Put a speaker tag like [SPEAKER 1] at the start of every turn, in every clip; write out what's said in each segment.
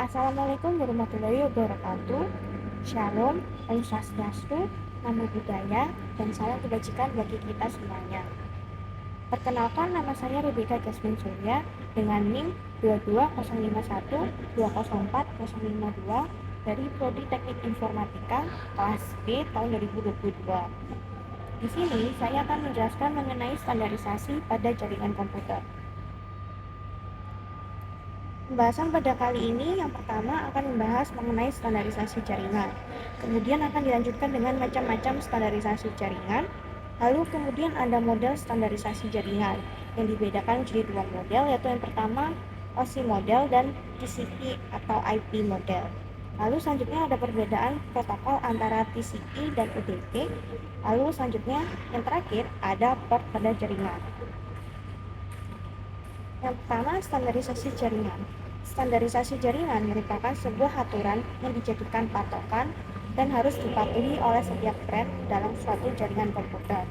[SPEAKER 1] Assalamualaikum warahmatullahi wabarakatuh. Shalom, Om Swastiastu, Namo Buddhaya, dan salam kebajikan bagi kita semuanya. Perkenalkan, nama saya Rebecca Jasmine Surya dengan NIM 22051204052 dari Prodi Teknik Informatika kelas B tahun 2022. Di sini saya akan menjelaskan mengenai standarisasi pada jaringan komputer. Pembahasan pada kali ini yang pertama akan membahas mengenai standarisasi jaringan. Kemudian akan dilanjutkan dengan macam-macam standarisasi jaringan. Lalu kemudian ada model standarisasi jaringan yang dibedakan menjadi dua model, yaitu yang pertama OSI model dan TCP atau IP model. Lalu selanjutnya ada perbedaan protokol antara TCP dan UDP. Lalu selanjutnya yang terakhir ada port pada jaringan. Yang pertama, standarisasi jaringan. Standarisasi jaringan merupakan sebuah aturan yang dijadikan patokan dan harus dipatuhi oleh setiap brand dalam suatu jaringan komputer.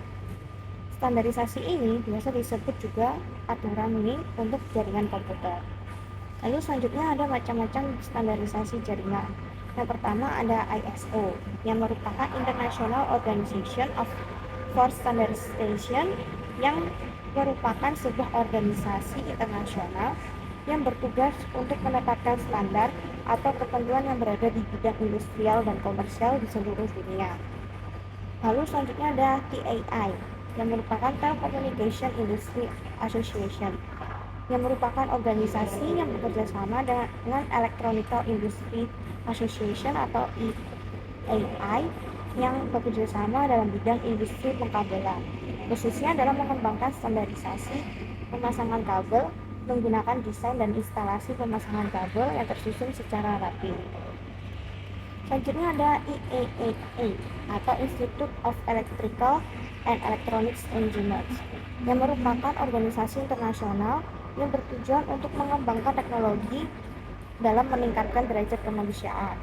[SPEAKER 1] Standarisasi ini biasa disebut juga aturan NIM untuk jaringan komputer. Lalu selanjutnya ada macam-macam standarisasi jaringan. Yang pertama ada ISO, yang merupakan International Organization for Standardization, yang merupakan sebuah organisasi internasional yang bertugas untuk menetapkan standar atau ketentuan yang berada di bidang industrial dan komersial di seluruh dunia. Lalu selanjutnya ada TAI, yang merupakan Telecommunication Industry Association, yang merupakan organisasi yang bekerja sama dengan Electronic Industry Association atau EAI, yang bekerja sama dalam bidang industri pengkabelan, khususnya dalam mengembangkan standarisasi pemasangan kabel menggunakan desain dan instalasi pemasangan kabel yang tersusun secara rapi. Selanjutnya ada IEEE atau Institute of Electrical and Electronics Engineers, yang merupakan organisasi internasional yang bertujuan untuk mengembangkan teknologi dalam meningkatkan derajat kemanusiaan.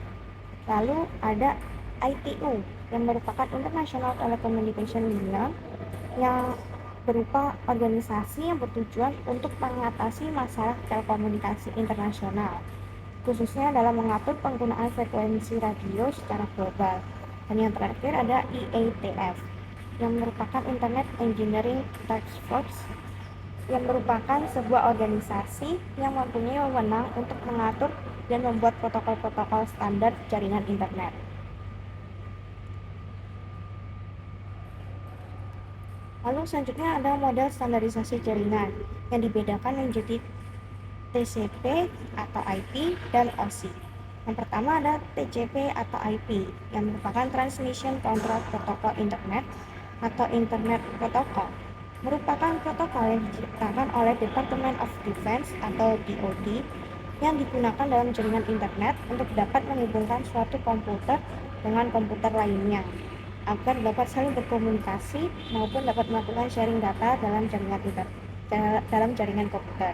[SPEAKER 1] Lalu ada ITU, yang merupakan International Telecommunication Union, yang berupa organisasi yang bertujuan untuk mengatasi masalah telekomunikasi internasional, khususnya dalam mengatur penggunaan frekuensi radio secara global. Dan yang terakhir ada IETF, yang merupakan Internet Engineering Task Force, yang merupakan sebuah organisasi yang mempunyai wewenang untuk mengatur dan membuat protokol-protokol standar jaringan internet. Lalu selanjutnya ada model standarisasi jaringan yang dibedakan menjadi TCP atau IP dan OSI. Yang pertama ada TCP atau IP, yang merupakan Transmission Control Protocol Internet atau Internet Protocol, merupakan protokol yang diciptakan oleh Department of Defense atau DoD yang digunakan dalam jaringan internet untuk dapat menghubungkan suatu komputer dengan komputer lainnya agar dapat saling berkomunikasi maupun dapat melakukan sharing data dalam jaringan komputer.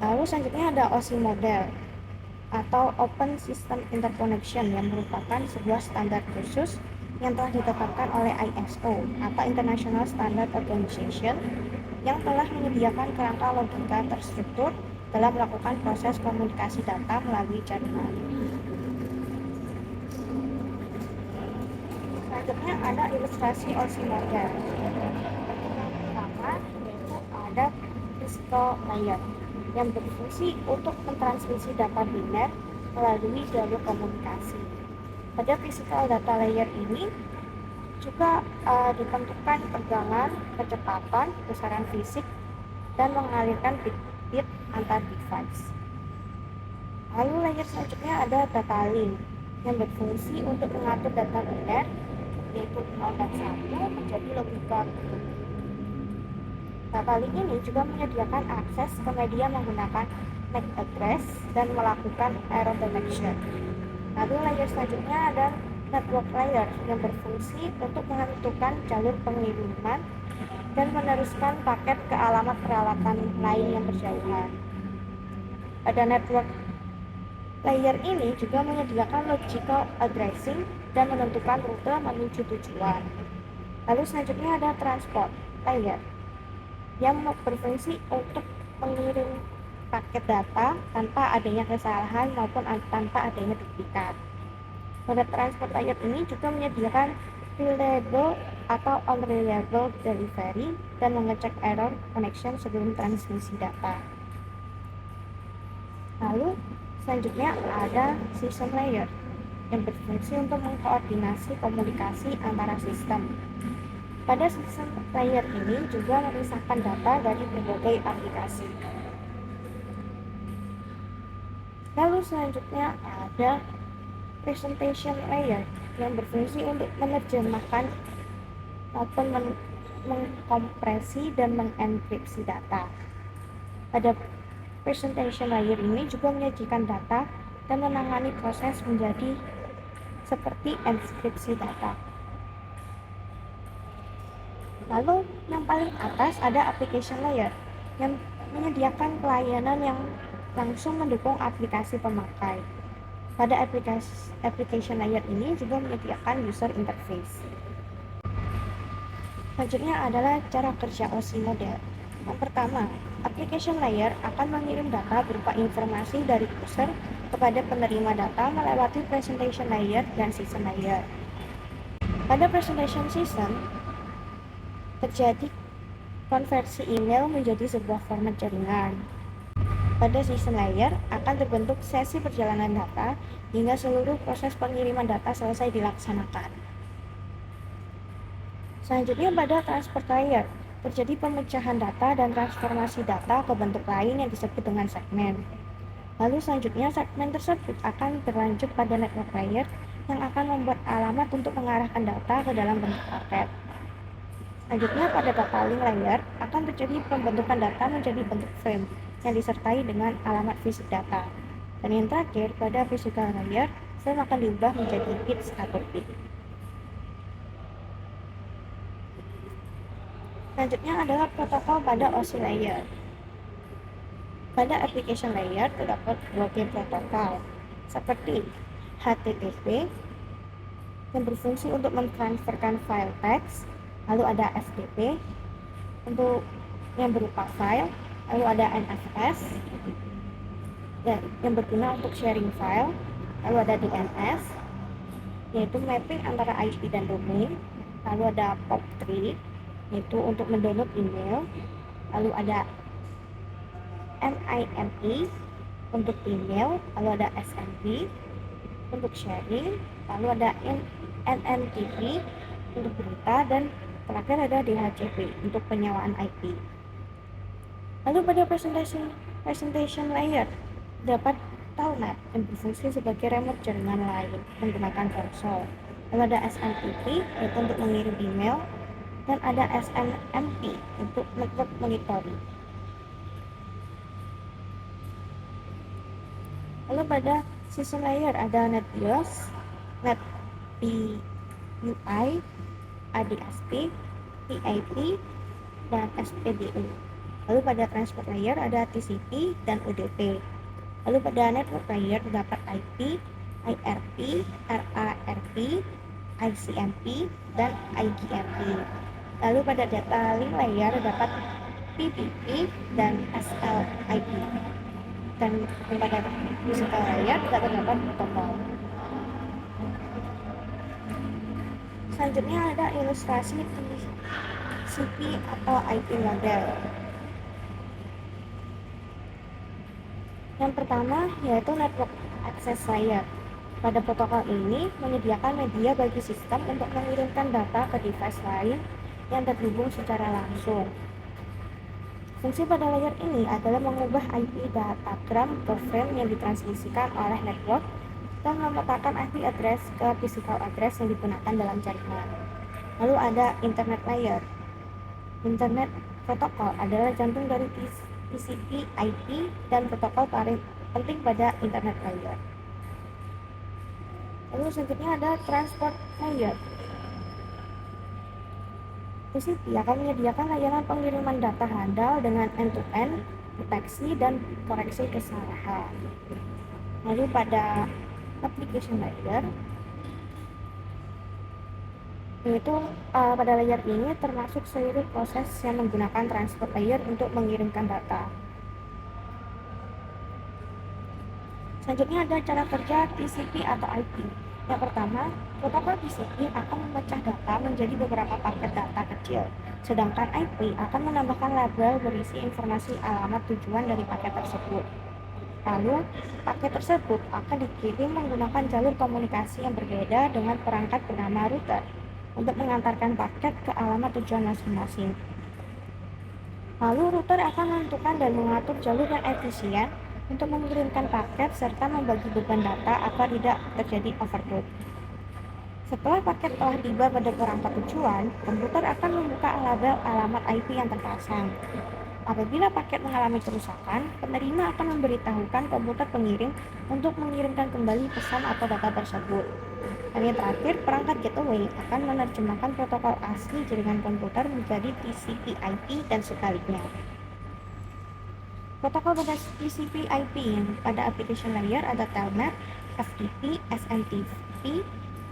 [SPEAKER 1] Lalu selanjutnya ada OSI model atau Open System Interconnection, yang merupakan sebuah standar khusus yang telah ditetapkan oleh ISO atau International Standard Organization, yang telah menyediakan kerangka logika terstruktur dalam melakukan proses komunikasi data melalui jaringan. Selanjutnya ada ilustrasi OSI model. Yang pertama yaitu ada physical layer, yang berfungsi untuk mentransmisi data biner melalui jalur komunikasi. Pada physical data layer ini juga ditentukan tegangan, kecepatan, besaran fisik, dan mengalirkan bit-bit antar device. Lalu layer selanjutnya ada data link, yang berfungsi untuk mengatur data biner yaitu 0 dan 1 menjadi logika. Data link ini juga menyediakan akses ke media menggunakan MAC address dan melakukan error detection. Lalu layer selanjutnya ada network layer, yang berfungsi untuk menentukan jalur pengiriman dan meneruskan paket ke alamat peralatan lain yang berjauhan. Pada network layer ini juga menyediakan logical addressing dan menentukan rute menuju tujuan. Lalu selanjutnya ada transport layer, yang berfungsi untuk mengirim paket data tanpa adanya kesalahan maupun tanpa adanya duplikat. Pada transport layer ini juga menyediakan reliable atau unreliable delivery dan mengecek error connection sebelum transmisi data. Lalu selanjutnya ada system layer yang berfungsi untuk mengkoordinasi komunikasi antara sistem. Pada system layer ini juga memisahkan data dari berbagai aplikasi. Lalu selanjutnya ada presentation layer yang berfungsi untuk menerjemahkan maupun mengkompresi dan mengenkripsi data. Pada presentation layer ini juga menyajikan data dan menangani proses menjadi seperti enskripsi data. Lalu yang paling atas ada application layer yang menyediakan pelayanan yang langsung mendukung aplikasi pemakai. Pada application layer ini juga menyediakan user interface. Selanjutnya adalah cara kerja OSI model. Yang pertama, application layer akan mengirim data berupa informasi dari user kepada penerima data melewati presentation layer dan system layer. Pada presentation system, terjadi konversi email menjadi sebuah format jaringan. Pada system layer akan terbentuk sesi perjalanan data hingga seluruh proses pengiriman data selesai dilaksanakan. Selanjutnya pada transport layer, terjadi pemecahan data dan transformasi data ke bentuk lain yang disebut dengan segmen. Lalu selanjutnya segmen tersebut akan berlanjut pada network layer yang akan membuat alamat untuk mengarahkan data ke dalam bentuk paket. Selanjutnya pada data link layer akan terjadi pembentukan data menjadi bentuk frame yang disertai dengan alamat fisik data. Dan yang terakhir pada physical layer, frame akan diubah menjadi bits atau bit. Selanjutnya adalah protokol pada OSI layer. Pada application layer terdapat berbagai protokol seperti HTTP yang berfungsi untuk mentransferkan file teks, lalu ada FTP untuk yang berupa file, lalu ada NFS yang berguna untuk sharing file, lalu ada DNS yaitu mapping antara IP dan domain, lalu ada POP3 yaitu untuk mendownload email, lalu ada MIME untuk email, lalu ada SMB untuk sharing, lalu ada NNTP untuk berita, dan terakhir ada DHCP untuk penyewaan IP. Lalu pada presentation layer dapat Telnet yang berfungsi sebagai remote jaringan lain menggunakan konsol. Lalu ada SMTP yaitu untuk mengirim email, dan ada SNMP untuk network monitoring. Lalu pada system layer ada NetBIOS, NetBUI, ADSP, PIP, dan SPDU. Lalu pada transport layer ada TCP dan UDP. Lalu pada network layer terdapat IP, IRP, RARP, ICMP, dan IGMP. Lalu pada data link layer dapat PPP dan SLIP. Dan pada physical layer juga terdapat protokol. Selanjutnya ada ilustrasi TCP atau IP model. Yang pertama yaitu network access layer. Pada protokol ini menyediakan media bagi sistem untuk mengirimkan data ke device lain yang terhubung secara langsung. Fungsi pada layer ini adalah mengubah IP datagram ke frame yang ditransmisikan oleh network dan memetakan IP address ke physical address yang digunakan dalam jaringan. Lalu ada internet layer. Internet protokol adalah jantung dari TCP, IP, dan protokol paling penting pada internet layer. Lalu selanjutnya ada transport layer. TCP akan menyediakan layanan pengiriman data handal dengan end-to-end deteksi dan koreksi kesalahan. Lalu pada application layer, yaitu pada layer ini termasuk seluruh proses yang menggunakan transport layer untuk mengirimkan data. Selanjutnya ada cara kerja TCP atau IP. Yang pertama, protokol TCP akan memecah data menjadi beberapa paket data kecil, sedangkan IP akan menambahkan label berisi informasi alamat tujuan dari paket tersebut. Lalu, paket tersebut akan dikirim menggunakan jalur komunikasi yang berbeda dengan perangkat bernama router untuk mengantarkan paket ke alamat tujuan masing-masing. Lalu router akan menentukan dan mengatur jalur yang efisien untuk mengirimkan paket serta membagi beban data agar tidak terjadi overload. Setelah paket telah tiba pada perangkat tujuan, komputer akan membuka label alamat IP yang terpasang. Apabila paket mengalami kerusakan, penerima akan memberitahukan komputer pengirim untuk mengirimkan kembali pesan atau data tersebut. Dan yang terakhir, perangkat gateway akan menerjemahkan protokol asli jaringan komputer menjadi TCP/IP dan sebaliknya. Protokol pada TCP/IP yang pada application layer ada Telnet, FTP, SMTP,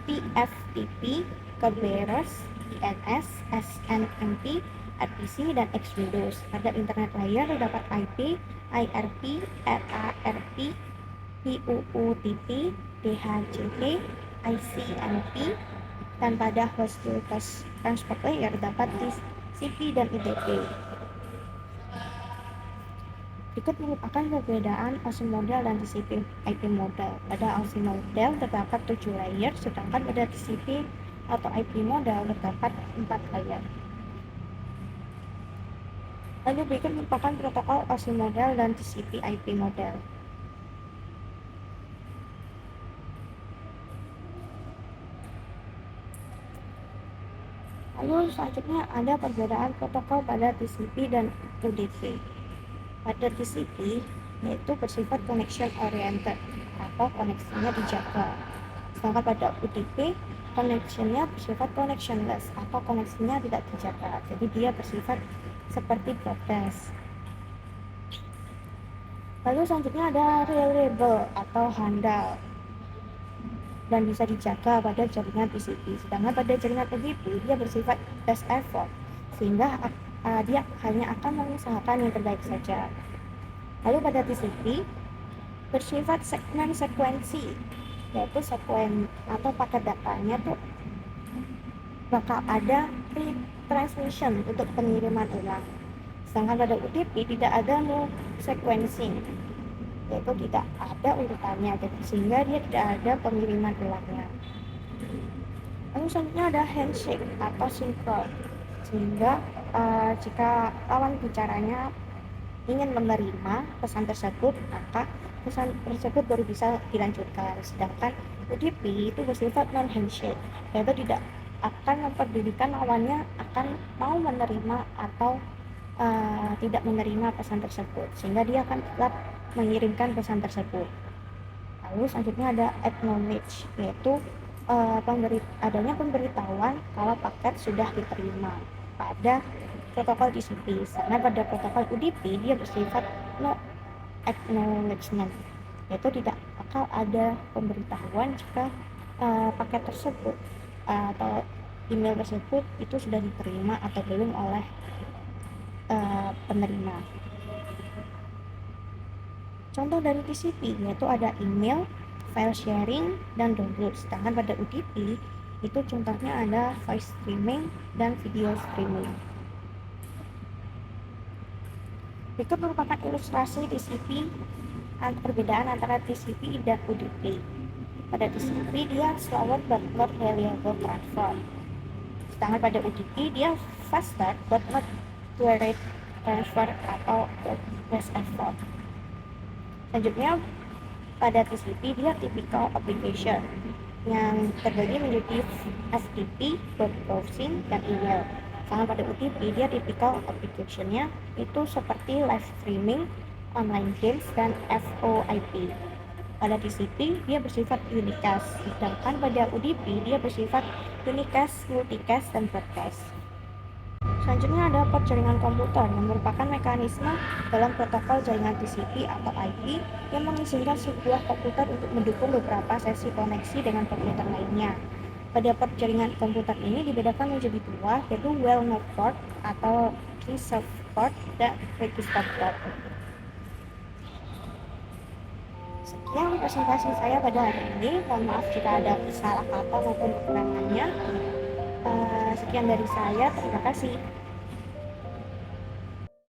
[SPEAKER 1] TFTP, Kerberos, DNS, SNMP, RPC, dan X-Windows. Pada internet layer terdapat IP, IRP, RARP, PUUTP, DHCP, ICMP, dan pada host to host transport layer terdapat TCP dan UDP. Berikut merupakan perbedaan OSI model dan TCP IP model. Pada OSI model terdapat 7 layer, sedangkan pada TCP atau IP model terdapat 4 layer. Lalu berikut merupakan protokol OSI model dan TCP IP model. Lalu selanjutnya ada perbedaan protokol pada TCP dan UDP. Pada TCP yaitu bersifat connection oriented atau koneksinya dijaga. Sedangkan pada UDP connectionnya bersifat connectionless atau koneksinya tidak dijaga. Jadi dia bersifat seperti broadcast. Lalu selanjutnya ada reliable atau handal dan bisa dijaga pada jaringan TCP. Sedangkan pada jaringan UDP dia bersifat best effort sehingga dia hanya akan mengusahakan yang terbaik saja. Lalu pada TCP bersifat segmen sekuensi, yaitu sekuen atau paket datanya tuh bakal ada retransmission untuk pengiriman ulang. Sedangkan pada UDP tidak ada no sequencing, yaitu tidak ada urutannya, sehingga dia tidak ada pengiriman ulangnya. Lalu selanjutnya ada handshake atau sinkron, sehingga jika lawan bicaranya ingin menerima pesan tersebut, maka pesan tersebut baru bisa dilanjutkan. Sedangkan UDP itu bersifat non handshake, yaitu tidak akan memperdulikan lawannya akan mau menerima atau tidak menerima pesan tersebut, sehingga dia akan tetap mengirimkan pesan tersebut. Lalu selanjutnya ada acknowledge, yaitu adanya pemberitahuan kalau paket sudah diterima pada protokol TCP. Karena pada protokol UDP dia bersifat no acknowledgement, yaitu tidak bakal ada pemberitahuan jika paket tersebut atau email tersebut itu sudah diterima atau belum oleh penerima. Contoh dari TCP yaitu ada email, file sharing, dan download. Sedangkan pada UDP itu contohnya ada voice streaming dan video streaming. Berikut merupakan ilustrasi TCP perbedaan antara TCP dan UDP. Pada TCP dia slower but not reliable transfer. Sedangkan pada UDP dia faster but not accurate transfer atau best effort. Selanjutnya pada TCP dia typical application yang terbagi menjadi FTP, web browsing, dan email. Sedangkan pada UDP dia typical application-nya itu seperti live streaming, online games, dan VoIP. Pada TCP dia bersifat unicast, sedangkan pada UDP dia bersifat unicast, multicast, dan broadcast. Selanjutnya ada port jaringan komputer yang merupakan mekanisme dalam protokol jaringan TCP atau IP yang mengizinkan sebuah komputer untuk mendukung beberapa sesi koneksi dengan komputer lainnya. Pada port jaringan komputer ini dibedakan menjadi dua, yaitu well-known port atau reserved port dan registered port. Sekian presentasi saya pada hari ini. Mohon maaf jika ada salah kata maupun kekurangannya. Sekian dari saya. Terima kasih.